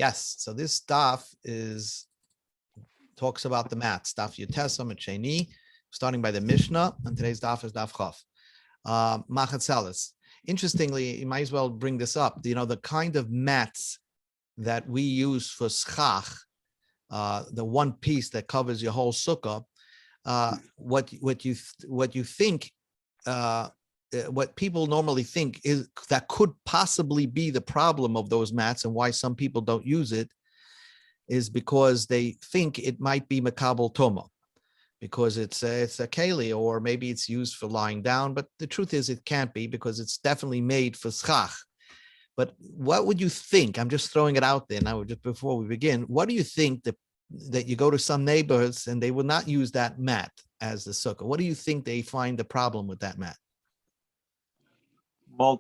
Yes. So this daf talks about the mats. Daf Yutesam Sheni, starting by the Mishnah, and today's daf is daf Chaf. Machatzelis. Interestingly, you might as well bring this up. The kind of mats that we use for schach, the one piece that covers your whole sukkah. What you think, what people normally think is that could possibly be the problem of those mats and why some people don't use it is because they think it might be makabel toma, because it's a keli, or maybe it's used for lying down. But the truth is it can't be, because it's definitely made for schach. But what would you think? I'm just throwing it out there now, just before we begin. What do you think that you go to some neighborhoods and they will not use that mat as the sukkah? What do you think they find the problem with that mat?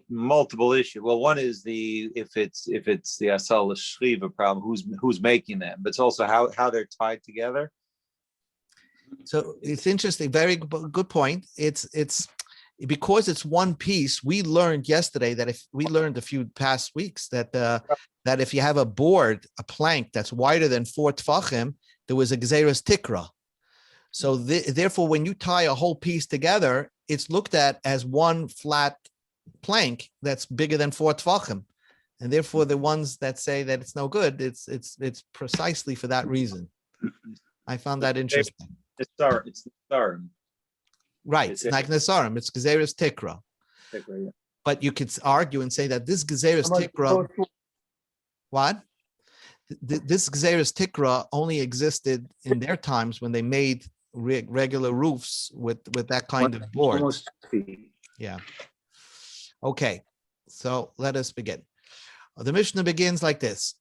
Multiple issues. Well, one is if it's the asal shriva problem, who's making them, but it's also how they're tied together. So it's interesting. Very good point. It's because it's one piece. We learned yesterday that we learned a few past weeks that if you have a board, a plank that's wider than 4 tfachim, there was a gzeras tikra. So therefore, when you tie a whole piece together, it's looked at as one flat plank that's bigger than 4 tfachim, and therefore the ones that say that it's no good, it's precisely for that reason. I found that interesting. It's Nasarim. Right, it's like Nasarim. It's Gezeres Tikra. Yeah. But you could argue and say that this Gezeres Tikra, what? This Gezeres Tikra only existed in their times when they made regular roofs with that kind of board. Yeah. Okay, so let us begin. The Mishnah begins like this.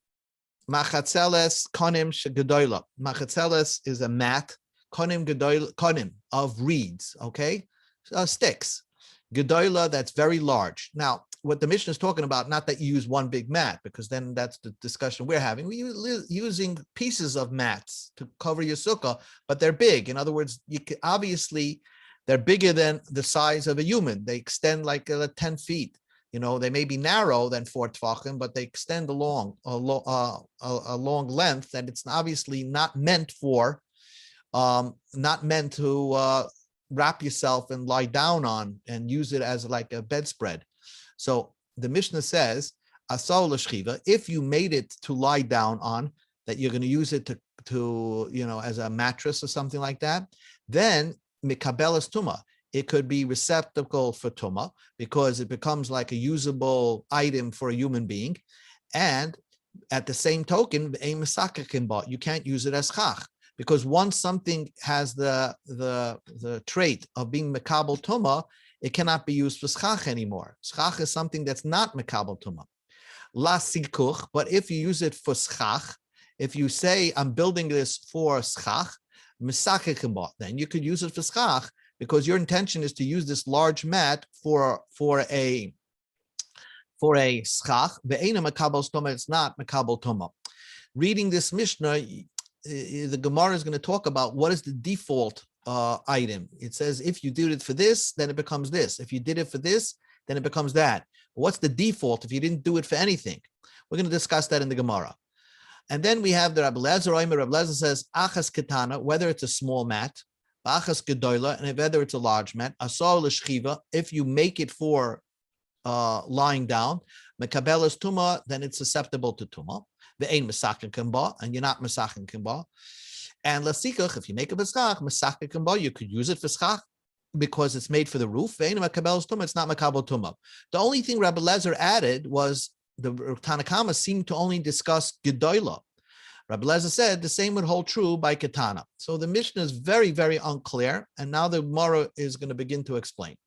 Machatzeles konim shegedola. Machatzeles is a mat. Konim of reeds, okay? Sticks. Gedola, that's very large. Now, what the Mishnah is talking about, not that you use one big mat, because then that's the discussion we're having. We're using pieces of mats to cover your sukkah, but they're big. In other words, obviously, they're bigger than the size of a human. They extend like 10 feet. They may be narrow than 4 tfachim, but they extend a long length, and it's obviously not meant to wrap yourself and lie down on and use it as like a bedspread. So the Mishnah says, asal l'shchiva, if you made it to lie down on, that you're going to use it to as a mattress or something like that, then mikabelas tuma. It could be receptacle for tuma, because it becomes like a usable item for a human being. And at the same token, you can't use it as chach. Because once something has the trait of being mekabel tuma, it cannot be used for schach anymore. Schach is something that's not mekabel tuma. La sikuch, but if you use it for schach, if you say I'm building this for schach, then you could use it for schach, because your intention is to use this large mat for a schach. Ve'ena mekabel tuma, it's not mekabel tuma. Reading this Mishnah, the Gemara is going to talk about what is the default item. It says if you did it for this, then it becomes this. If you did it for this, then it becomes that. What's the default if you didn't do it for anything? We're going to discuss that in the Gemara. And then we have the Rabbi Lezer. Rabbi Lezer says achas ketana, whether it's a small mat, achas gedola, and whether it's a large mat, asar l'shchiva, if you make it for lying down, mekabelas tuma, then it's susceptible to tuma. Ve'ein mesakin kimba, and you're not mesakin kimba. And lasikach, if you make a b'schach, mesakin kimba, you could use it for schach because it's made for the roof. Ve'ein mekabelas tuma, it's not mekabel tuma. The only thing Rabbi Lezer added was the Tanakama seemed to only discuss gedola. Rabbi Lezer said the same would hold true by ketana. So the Mishnah is very, very unclear, and now the Gemara is going to begin to explain.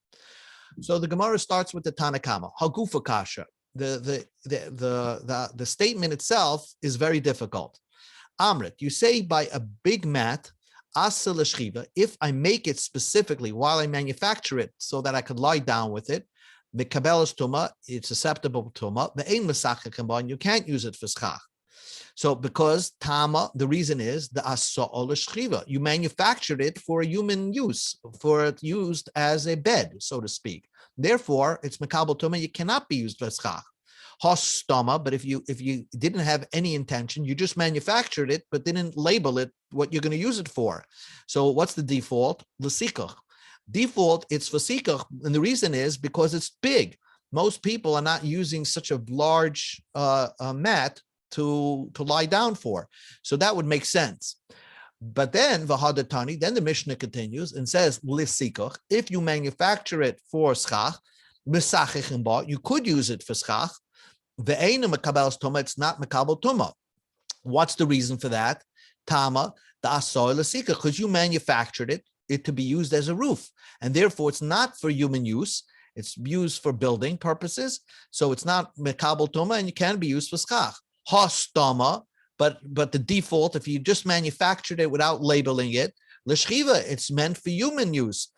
So the Gemara starts with the Tanakama, Hagufa kasha. The statement itself is very difficult. Amrit, you say by a big mat, asa l'shchiva, if I make it specifically while I manufacture it so that I could lie down with it, mekabelas tuma, it's susceptible to tuma, the ein mesachah kamban, you can't use it for schach. So because tama, the reason is the asa l'shchiva, you manufactured it for a human use, for it used as a bed, so to speak. Therefore, it's mekabel tuma, you cannot be used for schach. Hostoma, but if you didn't have any intention, you just manufactured it, but didn't label it what you're going to use it for. So what's the default? L'sikach. Default, it's for sikach, and the reason is because it's big. Most people are not using such a large mat to lie down for. So that would make sense. But then Vahadatani, then the Mishnah continues and says, L'sikach, if you manufacture it for schach, you could use it for schach. Ve'ena mekabel tuma, it's not mekabel tuma. What's the reason for that? Tama, the asoy l'sikach, because you manufactured it to be used as a roof. And therefore, it's not for human use. It's used for building purposes. So it's not mekabel tuma, and it can be used for schach. Hostama, but the default, if you just manufactured it without labeling it, l'shchiva, it's meant for human use.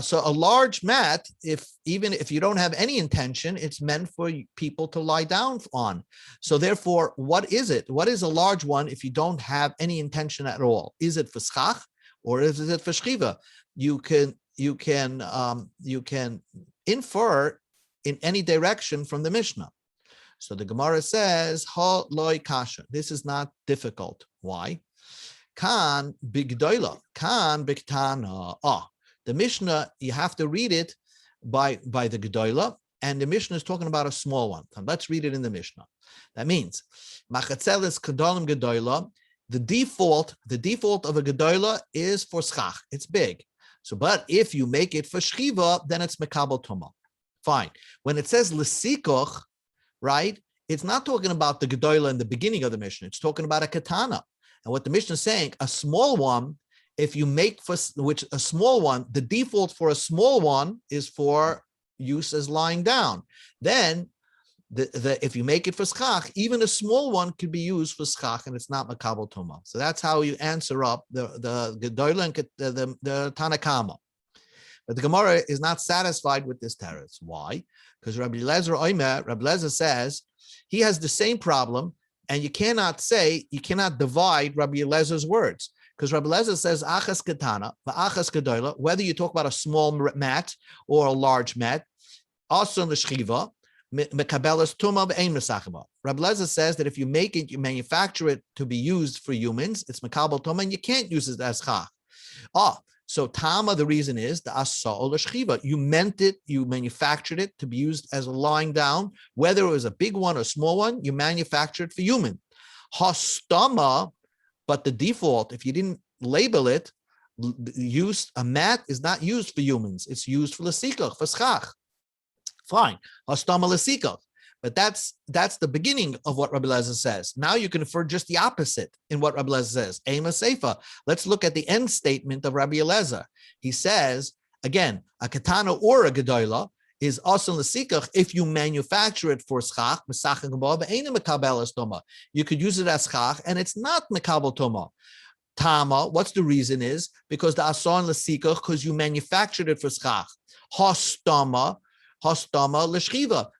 So a large mat, even if you don't have any intention, it's meant for people to lie down on. So therefore, what is it? What is a large one if you don't have any intention at all? Is it for schach or is it for shchiva? You can infer in any direction from the Mishnah. So the Gemara says, "Ha loy kasha." This is not difficult. Why? Kan bigdoila, kan biktana. The Mishnah, you have to read it by the Gedola, and the Mishnah is talking about a small one. So let's read it in the Mishnah. That means, Machatzelis Kedolim Gedola, the default of a Gedola is for schach. It's big. So, but if you make it for shchiva, then it's mekabel tuma. Fine. When it says l'sikoch, right, it's not talking about the Gedola in the beginning of the Mishnah. It's talking about a katana. And what the Mishnah is saying, a small one, if you make for which a small one, the default for a small one is for use as lying down. Then if you make it for schach, even a small one could be used for schach, and it's not makabel tuma. So that's how you answer up the Gedola and the Tanakama. But the Gemara is not satisfied with this teretz. Why? Because Rabbi Lezer says he has the same problem, and you cannot divide Rabbi Elezer's words. Because Rabbi Lezer says, achas katana, achas gedola, whether you talk about a small mat or a large mat, also l'shchiva, mekabelas tuma v'ein mesachima. Rabbi Lezer says that if you make it, you manufacture it to be used for humans, it's mekabel tuma, and you can't use it as chach. So tama, the reason is the asa'ol l'shchiva. You meant it, you manufactured it to be used as a lying down, whether it was a big one or small one, you manufactured for human. Hastama, but the default, if you didn't label it, a mat is not used for humans. It's used for l'sikach, for schach. Fine. Hastama l'sikach. But that's the beginning of what Rabbi Lezer says. Now you can infer just the opposite in what Rabbi Lezer says. Ema seifa. Let's look at the end statement of Rabbi Lezer. He says, again, a katana or a gedola is also l'sikach if you manufacture it for schach, you could use it as schach, and it's not mekabel tuma. Tama, what's the reason is because the ason l'sikach, because you manufactured it for schach. Hostama l'shchiva.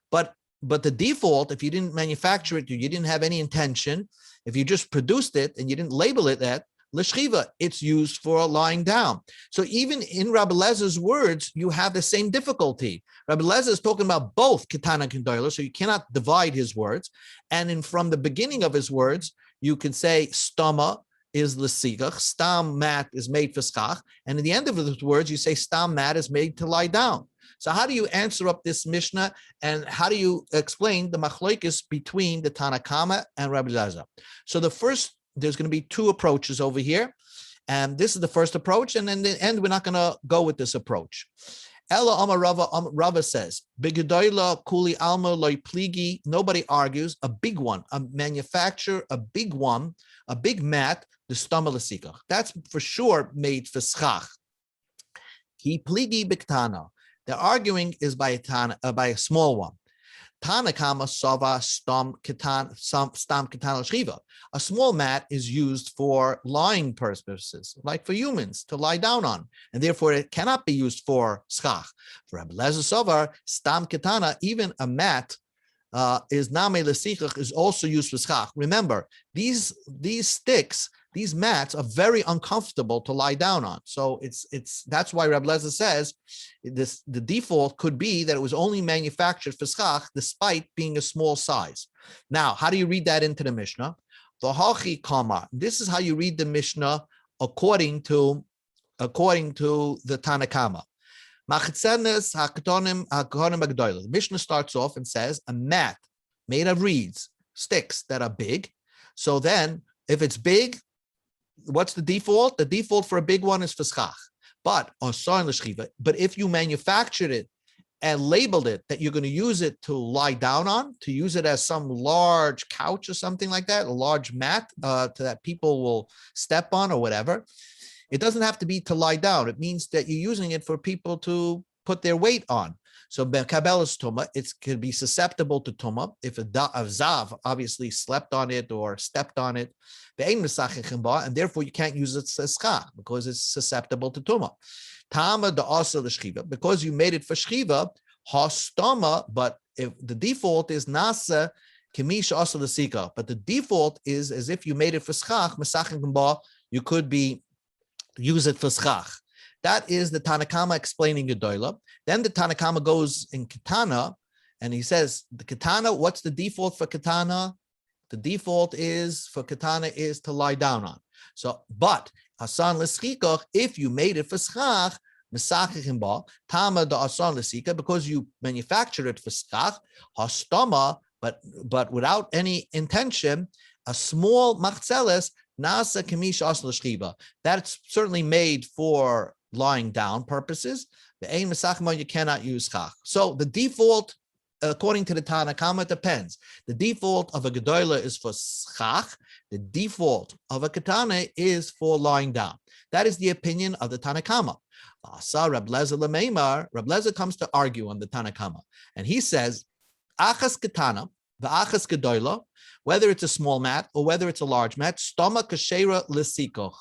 But the default, if you didn't manufacture it, you didn't have any intention, if you just produced it and you didn't label it that, l'shchiva, it's used for lying down. So even in Rabbi Lezer's words, you have the same difficulty. Rabbi Lezer is talking about both katana and gedola, so you cannot divide his words. And from the beginning of his words, you can say stama is l'sikach, stam mat is made for schach, and in the end of his words, you say stam mat is made to lie down. So how do you answer up this Mishnah, and how do you explain the machlokes between the Tanakama and Rabbi Lezer? So there's going to be two approaches over here, and this is the first approach, and in the end, we're not going to go with this approach. Ella Amar Rava says, "B'gedola kuli alma loy pligi." Nobody argues. A big one, a manufacturer, a big one, a big mat, the stama l'sikach. That's for sure made for schach. Ki pligi biktana. The arguing is by a small one. Tanakama sava stam katan shchiva. A small mat is used for lying purposes, like for humans to lie down on, and therefore it cannot be used for schach. For Rabbi Lezer Sovar, stam katana, even a mat is name l'sichach, is also used for schach. Remember, these sticks these mats are very uncomfortable to lie down on. So that's why Reb Lezer says the default could be that it was only manufactured for schach despite being a small size. Now, how do you read that into the Mishnah? The Hachi Kamar. This is how you read the Mishnah according to the Tanakama. The Mishnah starts off and says a mat made of reeds, sticks that are big. So then, if it's big, what's the default? The default for a big one is for schach. But if you manufactured it and labeled it that you're going to use it to lie down on, to use it as some large couch or something like that, a large mat that people will step on or whatever, it doesn't have to be to lie down. It means that you're using it for people to put their weight on. So Kabbalah's Tumah, it could be susceptible to Tumah if a Zav obviously slept on it or stepped on it, and therefore you can't use it as schach because it's susceptible to Tumah. Tama the asa l'shchiva, because you made it for shchiva, hastama, but if the default is nasa kimisha asa l'sika, but the default is as if you made it for schach, mesachin gamba, you could be use it for schach. That is the Tanakama explaining Gedola. Then the Tanakama goes in Katana, and he says, the Katana, what's the default for Katana? The default is for Katana is to lie down on. So, but Asan l'schikach, if you made it for schach, mesachichin ba, tama the Asan l'schikach, because you manufactured it for schach, hastama, but without any intention, a small machzeles, nasa kemish asal l'shchiva. That's certainly made for lying down purposes. The ein mesachma, you cannot use schach. So the default, according to the Tanakama, depends. The default of a gedola is for schach. The default of a katana is for lying down. That is the opinion of the Tanakama. Asa Reb Lezer l'meimar. Reb Lezer comes to argue on the Tanakama, and he says, achas katana, the achas gedola, whether it's a small mat or whether it's a large mat, stoma kashera l'sikoch.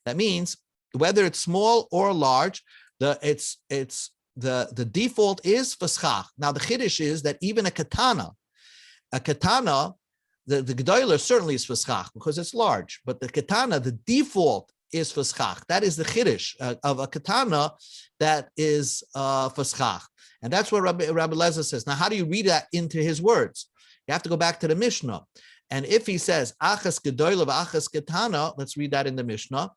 That means whether it's small or large, the default is for schach. Now the chiddush is that even a katana, the gedola certainly is for schach because it's large, but the katana, the default is for schach. That is the chiddush of a katana that is for schach, and that's what Rabbi Lezer says. Now, how do you read that into his words? You have to go back to the Mishnah, and if he says achas gedola v'achas katana, let's read that in the Mishnah.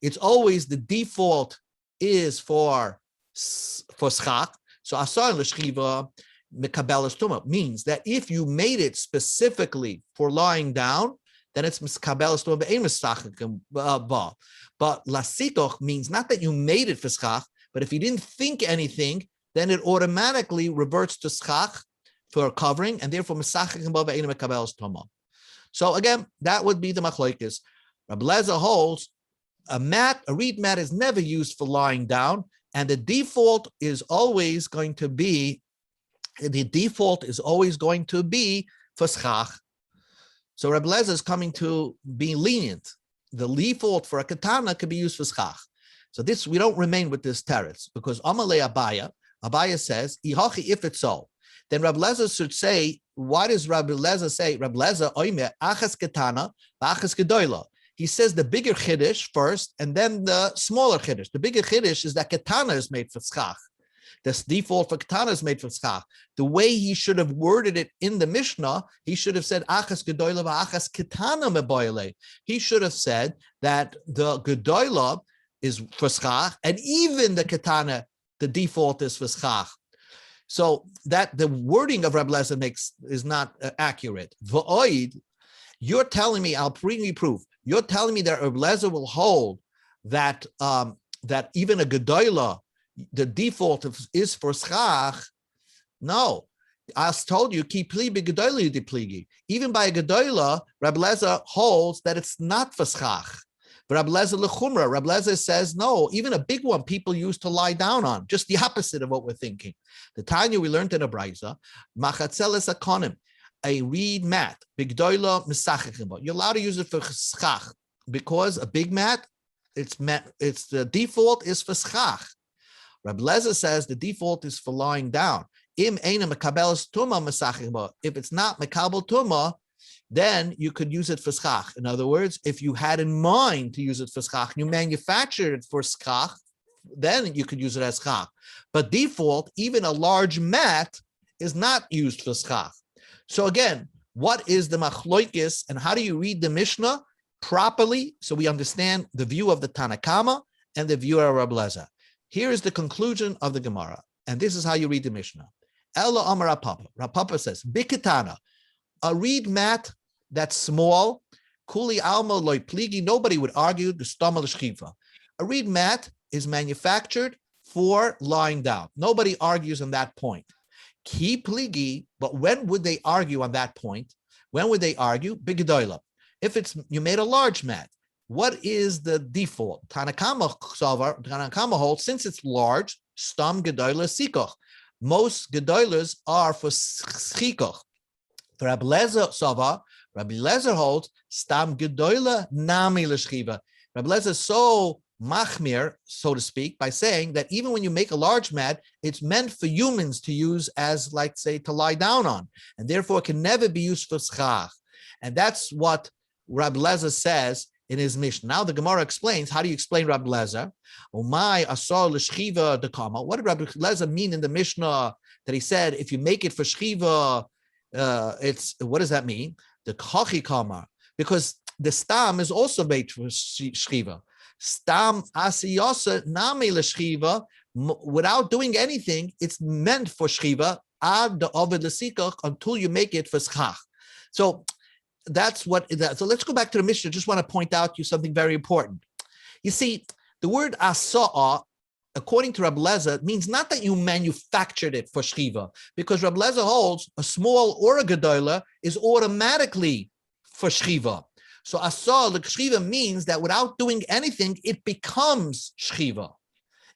It's always the default is for schach. So asar l'shchiva mekabelas tumah means that if you made it specifically for lying down, then it's mekabelas tumah ve'ein mesachim ba. But lasitoch means not that you made it for schach, but if you didn't think anything, then it automatically reverts to schach for covering, and therefore mesachim ba ve'ein mekabelas tumah. So again, that would be the machlokes. Rabbi Lezer holds a reed mat is never used for lying down, and the default is always going to be for schach. So Reb Lezer is coming to be lenient. The default for a katana could be used for schach. So this, we don't remain with this teretz, because Amalei Abaya says, if it's so, then Reb Lezer should say, why does Reb Lezer say, Reb Lezer oimer achas katana achas gedola? He says the bigger chiddush first, and then the smaller chiddush. The bigger chiddush is that katana is made for schach. This default for katana is made for schach. The way he should have worded it in the Mishnah, he should have said achas gedola v'achas katana meboile. He should have said that the gedola is for schach, and even the katana, the default is for schach. So that the wording of Reb Lezer is not accurate. V'oid, you're telling me, I'll bring you proof. You're telling me that Reb Lezer will hold that that even a gedola, the default is for schach. No, I told you, ki pli begedola depligi. Even by a gedola, Reb Lezer holds that it's not for schach. But Reb Lezer lechumra, Reb Lezer says no. Even a big one, people used to lie down on. Just the opposite of what we're thinking. The Tanya we learned in a brayza, machatzeles akonim. A reed mat, bigdoila misachim. You're allowed to use it for schach because a big mat, it's the default is for schach. Reb Lezer says the default is for lying down. Im eina mekabelas tuma misachim. If it's not mekabel tuma, then you could use it for schach. In other words, if you had in mind to use it for schach, you manufactured it for schach, then you could use it as schach. But default, even a large mat is not used for schach. So again, what is the machloikis and how do you read the Mishnah properly so we understand the view of the Tanakama and the view of Rabbi Lezer? Here is the conclusion of the Gemara, and this is how you read the Mishnah. Ella Amar Rav Papa. Rav Papa says, Bikitana, a reed mat that's small, Kuli Alma Loi Pligi, nobody would argue the Stama L'Shchiva. A reed mat is manufactured for lying down. Nobody argues on that point. Ki Pligi, but when would they argue on that point? When would they argue? Bigedoila. If it's you made a large mat, what is the default? Tanakama holds, since it's large, Stam Gedoila Sikoch. Most Gedoilas are for Schikoch. For Rabbi Lezer holds Stam Gedoila Nami L'Shchiva. Rabbi Lezer is so machmir, so to speak, by saying that even when you make a large mat, it's meant for humans to use as, like, say, to lie down on, and therefore it can never be used for schach. And that's what Rabbi Lezer says in his Mishnah. Now the Gemara explains, how do you explain Rabbi Lezer? Umay asar l'shchiva dekama. What did Rabbi Lezer mean in the Mishnah that he said, if you make it for shchiva, it's, what does that mean? The kachi kamar, because the stam is also made for shchiva. Stam asiyasa nami l'shchiva, without doing anything, it's meant for shchiva ad the ovid l'sikach, until you make it for schach. So that's what that. So let's go back to the Mishnah. Just want to point out to you something very important. You see, the word asa'a, according to Rabbi Lezer, means not that you manufactured it for shchiva, because Rabbi Lezer holds a small or a gedola is automatically for shchiva. So asa l'shchiva means that without doing anything, it becomes shchiva.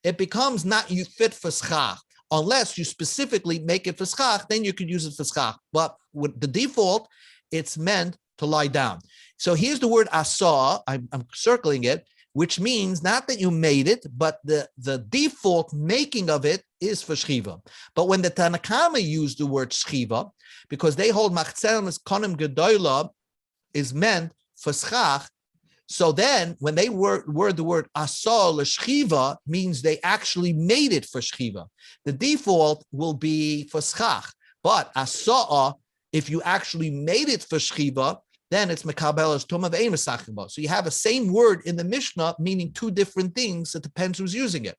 It becomes not you fit for schach. Unless you specifically make it for schach, then you could use it for schach. But with the default, it's meant to lie down. So here's the word asa, I'm circling it, which means not that you made it, but the default making of it is for shchiva. But when the Tanakama used the word shchiva, because they hold machzerem as konim gedola is meant for schach, so then when they word the word asa l'shchiva means they actually made it for shchiva. The default will be for schach, but asa, if you actually made it for shchiva, then it's mekabelas tumav ein mesachim bo. So you have a same word in the Mishnah meaning two different things. It depends who's using it.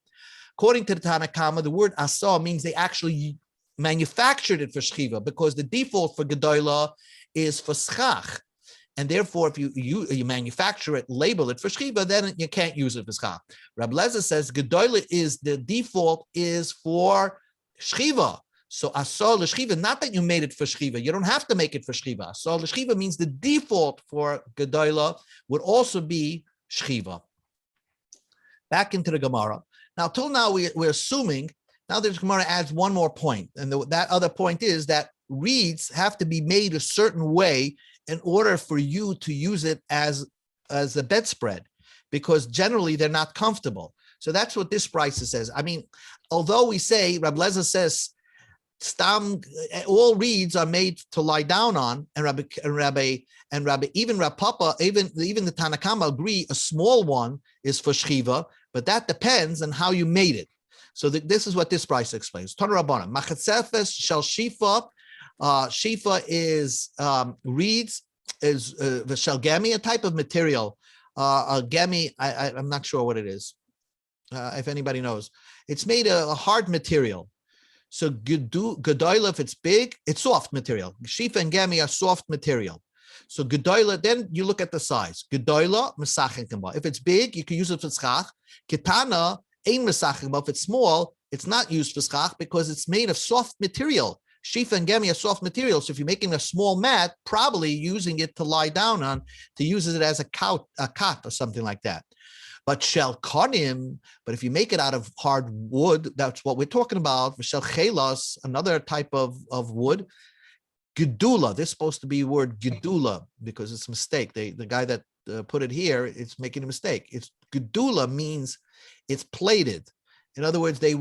According to the Tanakama, the word asa means they actually manufactured it for shchiva, because the default for gedola is for schach, and therefore if you manufacture it, label it for shchiva, then you can't use it for schach. Rabbi Lezer says gedola is the default is for shchiva. So asar l'shchiva, not that you made it for shchiva. You don't have to make it for shchiva. Asar l'shchiva means the default for gedola would also be shchiva. Back into the Gemara. Now, till now, we're assuming, now the Gemara adds one more point. And that other point is that reeds have to be made a certain way in order for you to use it as a bedspread, because generally they're not comfortable. So that's what this brisa says. I mean, although we say, Rabbi Lezer says, stam, all reeds are made to lie down on, and Rabbi, even Rav Papa, even the Tanakama agree a small one is for shchiva, but that depends on how you made it. So this is what this price explains. Tana Rabbanan, machatzefes shel shifa. Shifa is reeds, is shel gemi, a type of material. Gemi, I'm not sure what it is. If anybody knows, it's made a hard material. So gedola, if it's big, it's soft material. Shifa and gemi are soft material. So gedola, then you look at the size. Gedola, mesachin kamba. If it's big, you can use it for schach. Ketana, ein mesachin kamba. If it's small, it's not used for schach because it's made of soft material. Shifa and gemi are soft material. So if you're making a small mat, probably using it to lie down on, to use it as a cot or something like that. But shel konim, but if you make it out of hard wood, that's what we're talking about. Shel chelas, another type of wood. Gedula, this is supposed to be the word gedula because it's a mistake. The guy that put it here, it's making a mistake. It's gedula means it's plated. In other words, they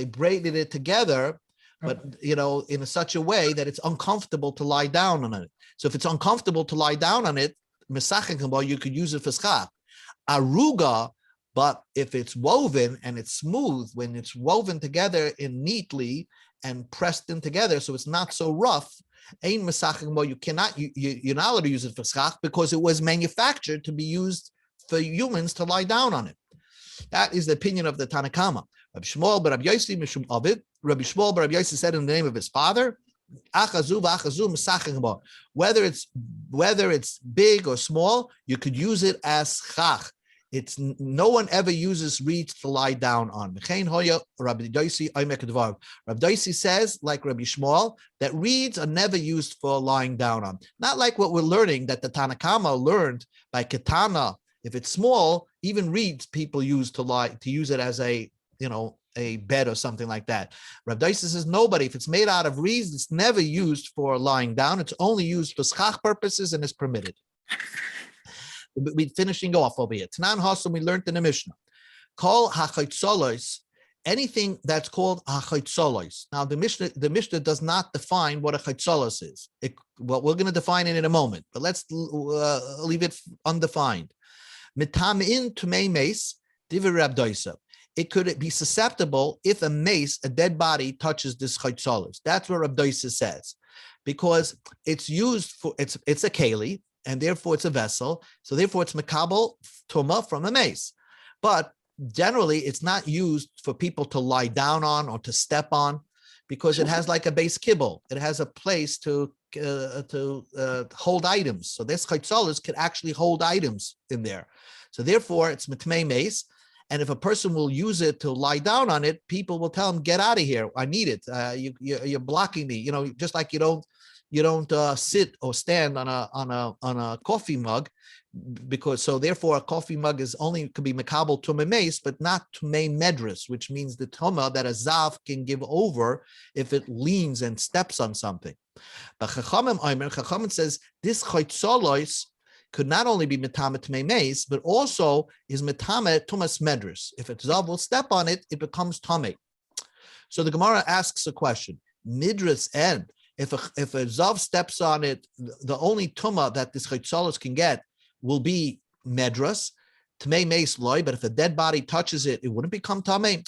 braided it together but in such a way that it's uncomfortable to lie down on it. So if it's uncomfortable to lie down on it, you could use it for schach. Aruga, but if it's woven and it's smooth, when it's woven together in neatly and pressed in together, so it's not so rough, you're not allowed to use it for schach because it was manufactured to be used for humans to lie down on it. That is the opinion of the Tanakama. Rabbi Shmuel bar Rabbi Yossi mishum Ovid. Rabbi Shmuel bar Rabbi Yossi said in the name of his father, whether it's big or small, you could use it as schach. It's no one ever uses reeds to lie down on. Rabbi Yossi says, like Rabbi Shmuel, that reeds are never used for lying down on. Not like what we're learning that the Tanakama learned by Ketana. If it's small, even reeds people use to use it as a bed or something like that. Rabbi Yossi says nobody. If it's made out of reeds, it's never used for lying down. It's only used for schach purposes and is permitted. We're finishing off over here. Tanan Hassam, we learned in the Mishnah. Call hachaytzolos, anything that's called hachaytzolos. Now the Mishnah does not define what a chaytzolos is. Well, we're going to define it in a moment, but let's leave it undefined. Mitamin tumei mace, divrei Rab Doisa. It could be susceptible if a mace, a dead body, touches this chaytzolos. That's what Rab Doisa says, because it's used for it's a keli. And therefore it's a vessel. So therefore it's makabel tuma from a mace. But generally it's not used for people to lie down on or to step on, because it has like a base kibble. It has a place to hold items. So this chaytzolos could actually hold items in there. So therefore it's mitmei mace. And if a person will use it to lie down on it, people will tell him, get out of here. I need it. You're blocking me. Just like you don't sit or stand on a coffee mug, because so therefore a coffee mug could be makabel tumei mace, but not tumei medris, which means the tuma that a zav can give over if it leans and steps on something. But Chachamim says this chaytzolos could not only be metame tumei mace, but also is metame tumas medris. If a zav will step on it, it becomes tamei. So the Gemara asks a question: midris and if a zav steps on it, the only tuma that this chaytzolos can get will be medras, tamei mace loy. But if a dead body touches it, it wouldn't become tamei.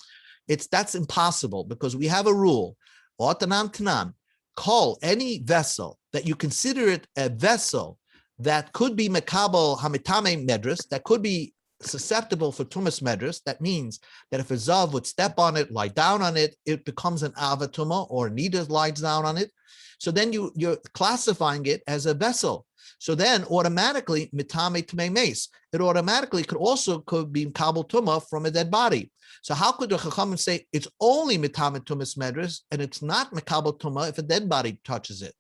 That's impossible, because we have a rule. Tanan, call any vessel that you consider it a vessel that could be makabel hamitame medras, that could be susceptible for tumas medras. That means that if a zav would step on it, lie down on it, it becomes an avatuma, or nida lies down on it. So then you're classifying it as a vessel. So then automatically mitame tumei mace, it automatically could be kabel tuma from a dead body. So how could the Chachamim say it's only mitame tumas medras and it's not makabel tuma if a dead body touches it?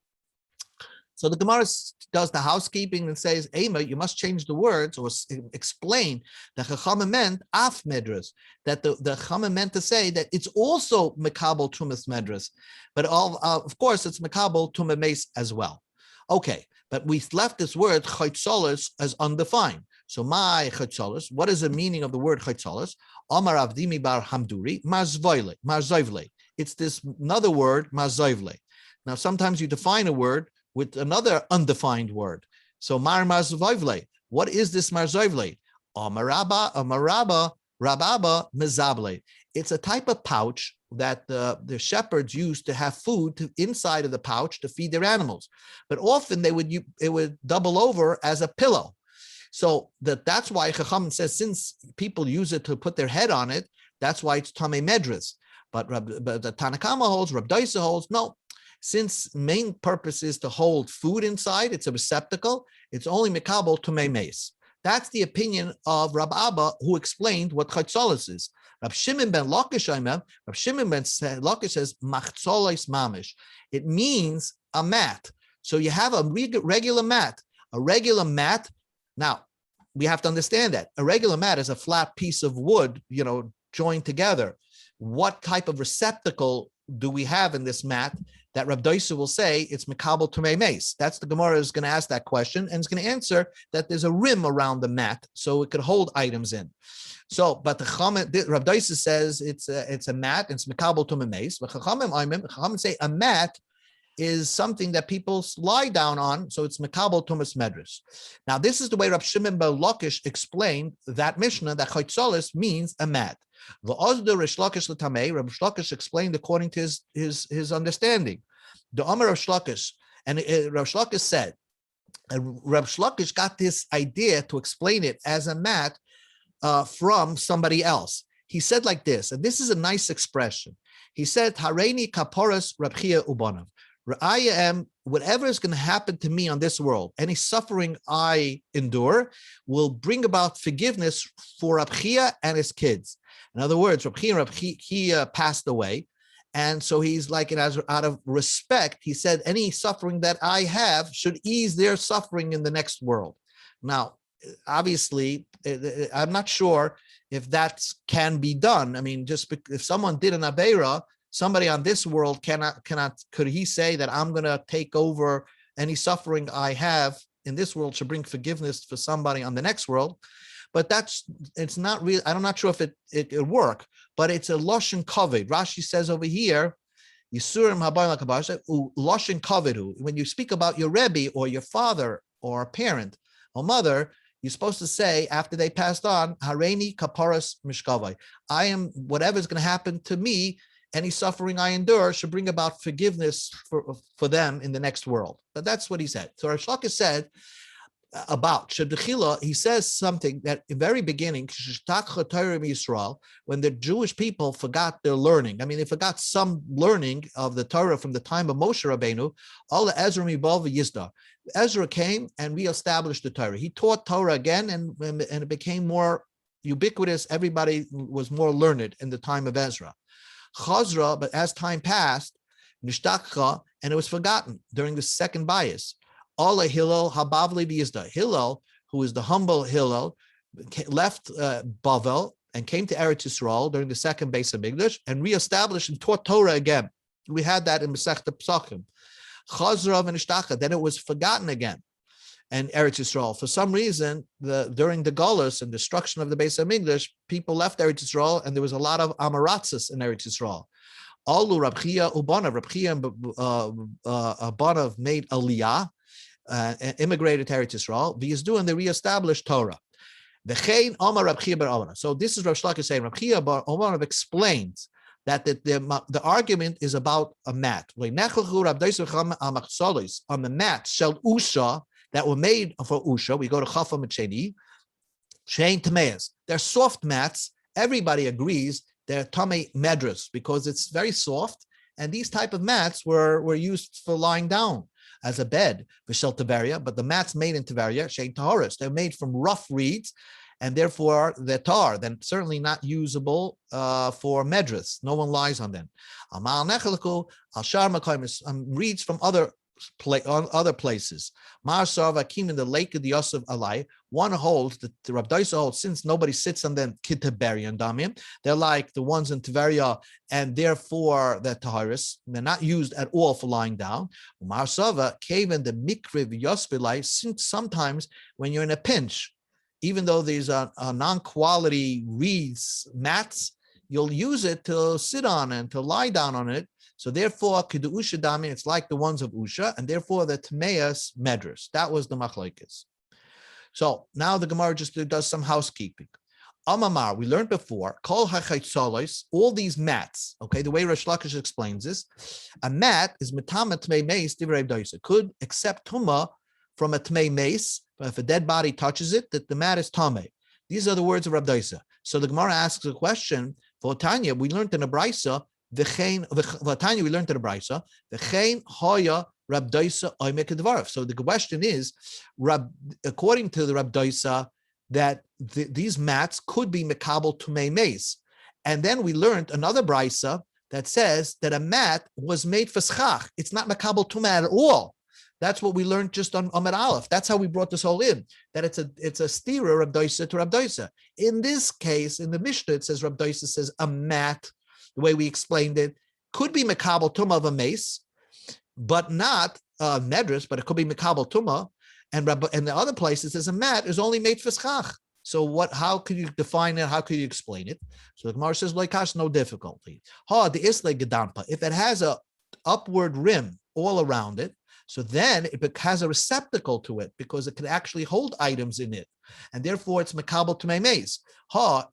So the Gemara does the housekeeping and says, Ema, you must change the words or explain that Chachamim meant af medras, that the Chachamim meant to say that it's also makabel tumas medras, but of course it's makabel tumei mace as well. Okay, but we left this word chaytzolos as undefined. So my chaytzolos, what is the meaning of the word chaytzolos? Amar Avdimi bar Hamduri, marzovle. It's this another word, marzovle. Now sometimes you define a word with another undefined word. So mar marzovle. What is this marzovle? Rababa mezable. It's a type of pouch that the shepherds used to have food inside of the pouch to feed their animals, but often it would double over as a pillow. So that's why Chacham says, since people use it to put their head on it, that's why it's tamei medras. But the Tanakama holds, Rab Doisa holds, no. Since main purpose is to hold food inside, it's a receptacle, it's only mikabel tumei mace. That's the opinion of Rab Abba, who explained what chaytzolos is. Rab Shimon ben Lakish says, machtzolos mamish. It means a mat. So you have a regular mat. A regular mat, now, we have to understand that. A regular mat is a flat piece of wood, joined together. What type of receptacle do we have in this mat? that Rab Doisa will say it's Mekabel Tumei Mace. That's the Gemara is going to ask that question, and it's going to answer that there's a rim around the mat so it could hold items in. So, but the Rab Doisa says it's a mat, it's Mekabel Tumei Mace. But Chachamim say a mat is something that people lie down on, so it's Mekabel Tumas Medras. Now, this is the way Rab Shimon ben Lakish explained that Mishnah, that Chaytzolis means a mat. V'ozdu Rish Lakish l'tamei, Rab Shlokish explained according to his understanding. The Amar Rab Shlokish, and Rab Shlokish said, Rab Shlokish got this idea to explain it as a mat from somebody else. He said like this, and this is a nice expression. He said, Hareini kaporas Rab Chia ubanav. I am, whatever is going to happen to me on this world, any suffering I endure will bring about forgiveness for Rab Chia and his kids. In other words, Rab Chia passed away. And so he's like, out of respect, he said, any suffering that I have should ease their suffering in the next world. Now, obviously, I'm not sure if that can be done. I mean, just if someone did an Aveira, somebody on this world could he say that I'm going to take over any suffering I have in this world to bring forgiveness for somebody on the next world? But it's not real. I'm not sure if it work, but it's a lashon kavod. Rashi says over here, Yisurim habayim lakabash, lashon kavod. When you speak about your Rebbe or your father or a parent or mother, you're supposed to say after they passed on, Hareini kaparas mishkavai. I am, whatever's going to happen to me, any suffering I endure should bring about forgiveness for them in the next world. But that's what he said. So Rish Lakish said about Shebdechila, he says something that in the very beginning, when the Jewish people forgot their learning. I mean, they forgot some learning of the Torah from the time of Moshe Rabbeinu. All the Ezra Mibal Yizda. Ezra came and reestablished the Torah. He taught Torah again, and it became more ubiquitous. Everybody was more learned in the time of Ezra. Chazra, but as time passed, Nishtakcha, and it was forgotten during the second bias. All Hillel Habavli B'Yizda. Hillel, who is the humble Hillel, left Bavel and came to Eretz Yisrael during the second base of Migdash and reestablished and taught Torah again. We had that in Masechta Pesachim. Chazra and Nishtakcha. Then it was forgotten again. And Eretz Yisrael, for some reason, during the Golus and destruction of the base of Migdash, people left Eretz Yisrael, and there was a lot of Amaratzis in Eretz Yisrael. Alu Rab Chia Ubanav, Rab Chia and Ubanav made Aliyah, immigrated to Eretz Yisrael. V'yizdu, and they reestablished Torah. V'chein Amar Rab Chia bar Ubanav. So this is Rav Shlokish saying, Rab Chia bar Ubanav explains that the argument is about a mat. On the mat, Shel Usha, that were made for Usha, we go to Chafa Mecheni, Shein Tameas. They're soft mats. Everybody agrees they're Tamei Medras because it's very soft. And these type of mats were used for lying down as a bed, Vishel Tavaria, but the mats made in Tavaria, Shein Taharis, they're made from rough reeds, and therefore they're tar, then certainly not usable for Medras. No one lies on them. Amal Nechalaku, Al Shar Makaimis, reeds from other places. Mar Sarva came in the lake of the Yosef Alai. One holds, the Rab Doisa holds, since nobody sits on them, Kitaberi and Damim, they're like the ones in Tveria, and therefore they're Taharis. They're not used at all for lying down. Mar Sarva came in the Mikriv Yosef Alai, since sometimes when you're in a pinch, even though these are non-quality reeds, mats, you'll use it to sit on and to lie down on it. So therefore, Kedu Usha Dami, it's like the ones of Usha, and therefore the Tmeas Medras. That was the Machlokes. So now the Gemara just does some housekeeping. Amamar, we learned before, Kol HaChaytzolos, all these mats, okay, the way Rish Lakish explains this, a mat is Metama Tmei Meis Divrei Doisa, could accept Tuma from a Tmei Meis, but if a dead body touches it, that the mat is Tamei. These are the words of Rab Doisa. So the Gemara asks a question, for Tanya, we learned in a Braisa, Tanya, we learned in the Brisa, V'chein hoya Rab Doisa oimek dvarav. So the question is, according to the Rab Doisa, that these mats could be mekabel tumei meis. And then we learned another Brisa that says that a mat was made for schach. It's not mekabel tumei at all. That's what we learned just on Amid Aleph. That's how we brought this whole in, that it's a stira Rab Doisa to Rab Doisa. In this case, in the Mishnah, it says Rab Doisa says a mat, the way we explained it, could be mekabel tumah of a mace, but not medras, but it could be mikabel tuma. And the other places as a mat is only made for schach. So what? How could you define it? How could you explain it? So the Gemara says, "Loikash, no difficulty." The isle gedampa. If it has a upward rim all around it, so then it has a receptacle to it because it can actually hold items in it, and therefore it's makabel to meis.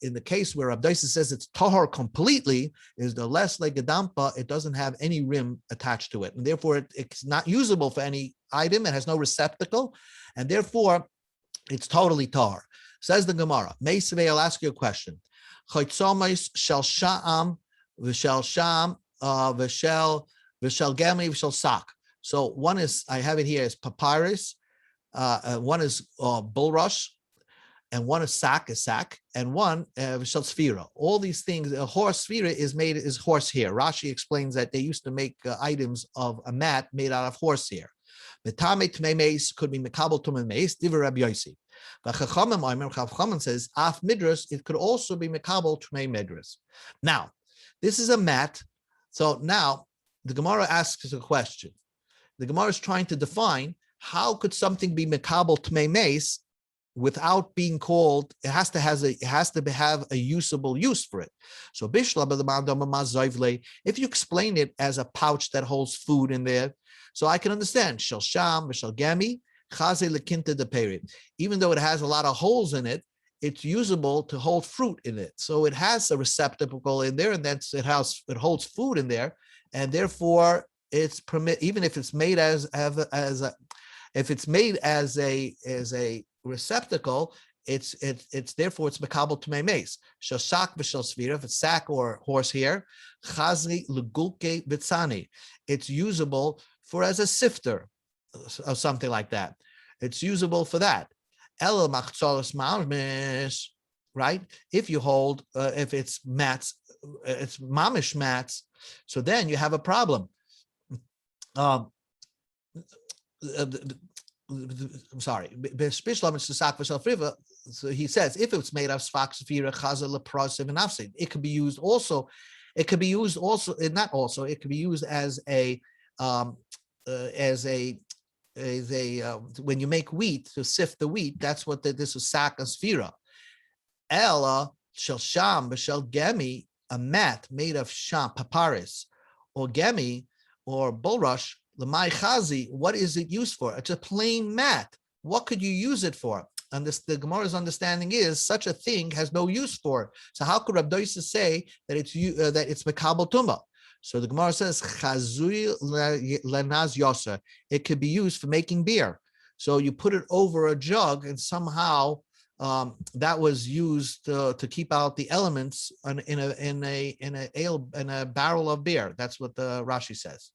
In the case where Abdaisa says it's tahor completely, is the less like gedampa. It doesn't have any rim attached to it, and therefore it's not usable for any item. It has no receptacle, and therefore it's totally tahor. Says the Gemara, Meisvei, I'll ask you a question. Chaytzomis shel sha'am v'shel sham v'shel gemi v'shel sak. So one is, I have it here as papyrus, one is bulrush, and one is sack, and one v'shel sphira. All these things, a horse sphira is horse hair. Rashi explains that they used to make items of a mat made out of horse hair. The Tame Tmei Meis could be Mekabel Tumei Meis, Diver Rabbi Yossi. The Chachamim says, Af Midras, it could also be Mekabel Tmei Midras. Now, this is a mat. So now the Gemara asks a question. The Gemara is trying to define how could something be Mekabel Tmei Meis without being called, it has to have a usable use for it. So if you explain it as a pouch that holds food in there, so I can understand shel sham v'shel gemi chaze lekinta de peri. Even though it has a lot of holes in it, it's usable to hold fruit in it. So it has a receptacle in there, and it holds food in there, and therefore it's even if it's made as a receptacle, it's therefore it's makabel to meis. Shel sak v'shel svira, if it's sack or horse hair, chazi legulke v'tzani. It's usable for as a sifter or something like that. It's usable for that. Ela machzoros mamish, right? If you hold, if it's mats, it's mamish mats, so then you have a problem. I'm sorry. So he says, if it's made of sfak sfira chaza leprosiv and afsid, it could be used also. It could be used also, not also. It could be used as a when you make wheat to sift the wheat. That's what this is, sack and sfira. Ella shel sham shel gemi, a mat made of sham papyrus or gemi or bulrush. L'mai chazi, what is it used for? It's a plain mat. What could you use it for? And the Gemara's understanding is such a thing has no use for it. So how could Rabbi Doisa say that it's mekabel tuma? So the Gemara says chazui lenaz yosa. It could be used for making beer. So you put it over a jug, and somehow that was used to keep out the elements in a barrel of beer. That's what the Rashi says.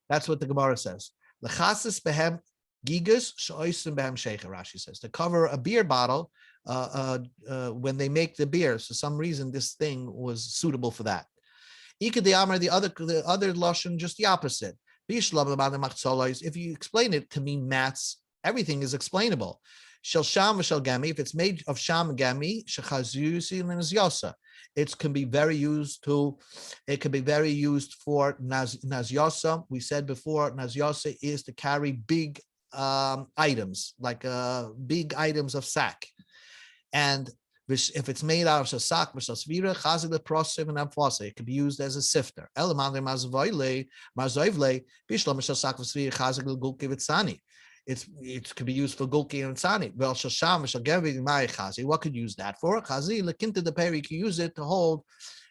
That's what the Gemara says. L'chasis behem gigas she'oisim behem sheikha. Rashi says to cover a beer bottle when they make the beer. So some reason this thing was suitable for that. Ika de Amar, the other lashon, just the opposite. If you explain it to mean mats, everything is explainable. Shel sham v'shel gami. If it's made of sham and gami, shechazusi l'nazyasa. It can be very used for nazyasa. We said before, nazyasa is to carry big items, like big items of sack. And if it's made out of sasak, it can be used as a sifter. It could be used for gulki and sani. What could you use that for? You can use it to hold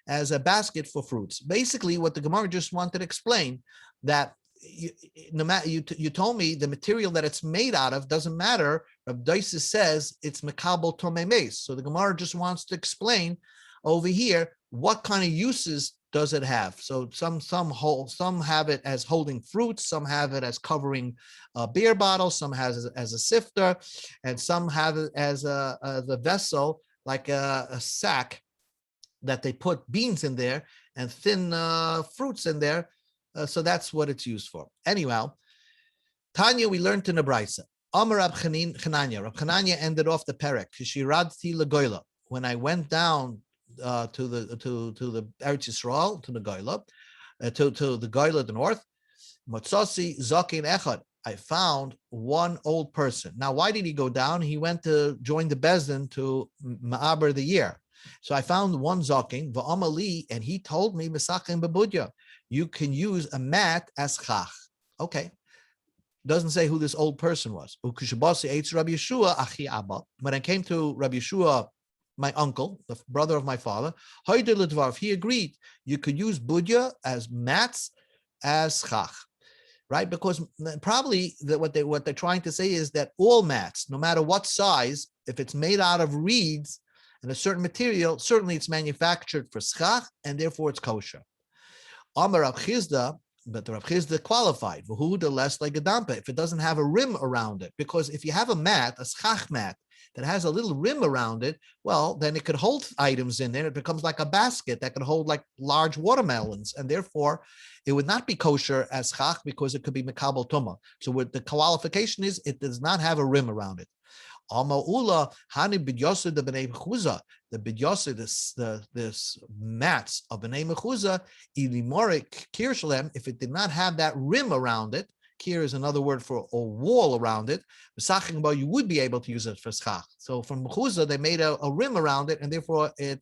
as a basket for fruits. Basically, what the Gemara just wanted to explain, that you told me the material that it's made out of doesn't matter. Rabbi Doisa says it's mekabel tomei meis. So the Gemara just wants to explain over here what kind of uses does it have. So some have it as holding fruits, some have it as covering a beer bottle, some has it as a sifter, and some have it as the vessel, like a sack that they put beans in there and thin fruits in there. So that's what it's used for. Anyhow, Tanya, we learned in the Brisa. Amar Rab Chananya. Rab Chananya ended off the perek. Shiradti legoila. When I went down to the Eretz Yisrael, to the Goyla, to the Goyla, the north, Motzasi Zakin Echad. I found one old person. Now, why did he go down? He went to join the Bezdin to Ma'aber the year. So I found one Zakin, Va'amali, and he told me, Mesakin Babudya, you can use a mat as chach. Okay. Doesn't say who this old person was. When I came to Rabbi Yeshua, my uncle, the brother of my father, he agreed you could use budya as mats as chach. Right? Because probably what they're trying to say is that all mats, no matter what size, if it's made out of reeds and a certain material, certainly it's manufactured for schach and therefore it's kosher. Amar Rav Chizda, but the Rav Chizda qualified. The less like a dampa if it doesn't have a rim around it, because if you have a mat, a schach mat that has a little rim around it, well, then it could hold items in there. It becomes like a basket that could hold like large watermelons, and therefore it would not be kosher as chach because it could be mekabel tuma. So what the qualification is, it does not have a rim around it. Amaula hani bidyosid the b'nei mechuza, the bidyosid, this mats of b'nei mechuza, ilimorik kir shalem, if it did not have that rim around it. Kir is another word for a wall around it. You would be able to use it for schach. So from mechuza, they made a rim around it, and therefore it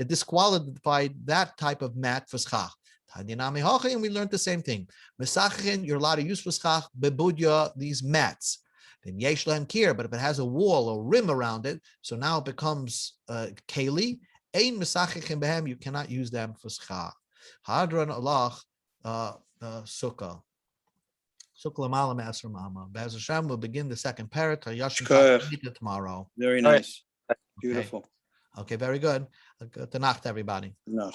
disqualified that type of mat for schach. And we learned the same thing. You're allowed to use for schach bebudya, these mats. Then yeshlam kir, but if it has a wall or rim around it, so now it becomes keli. Ein mesachichin behem, you cannot use them for schach. Hadran Allah sukkah. Sukkah malam asr mama. Be'ez Hashem will begin the second parak tomorrow. Very nice. Beautiful. Okay, very good. Good night, everybody. Good night.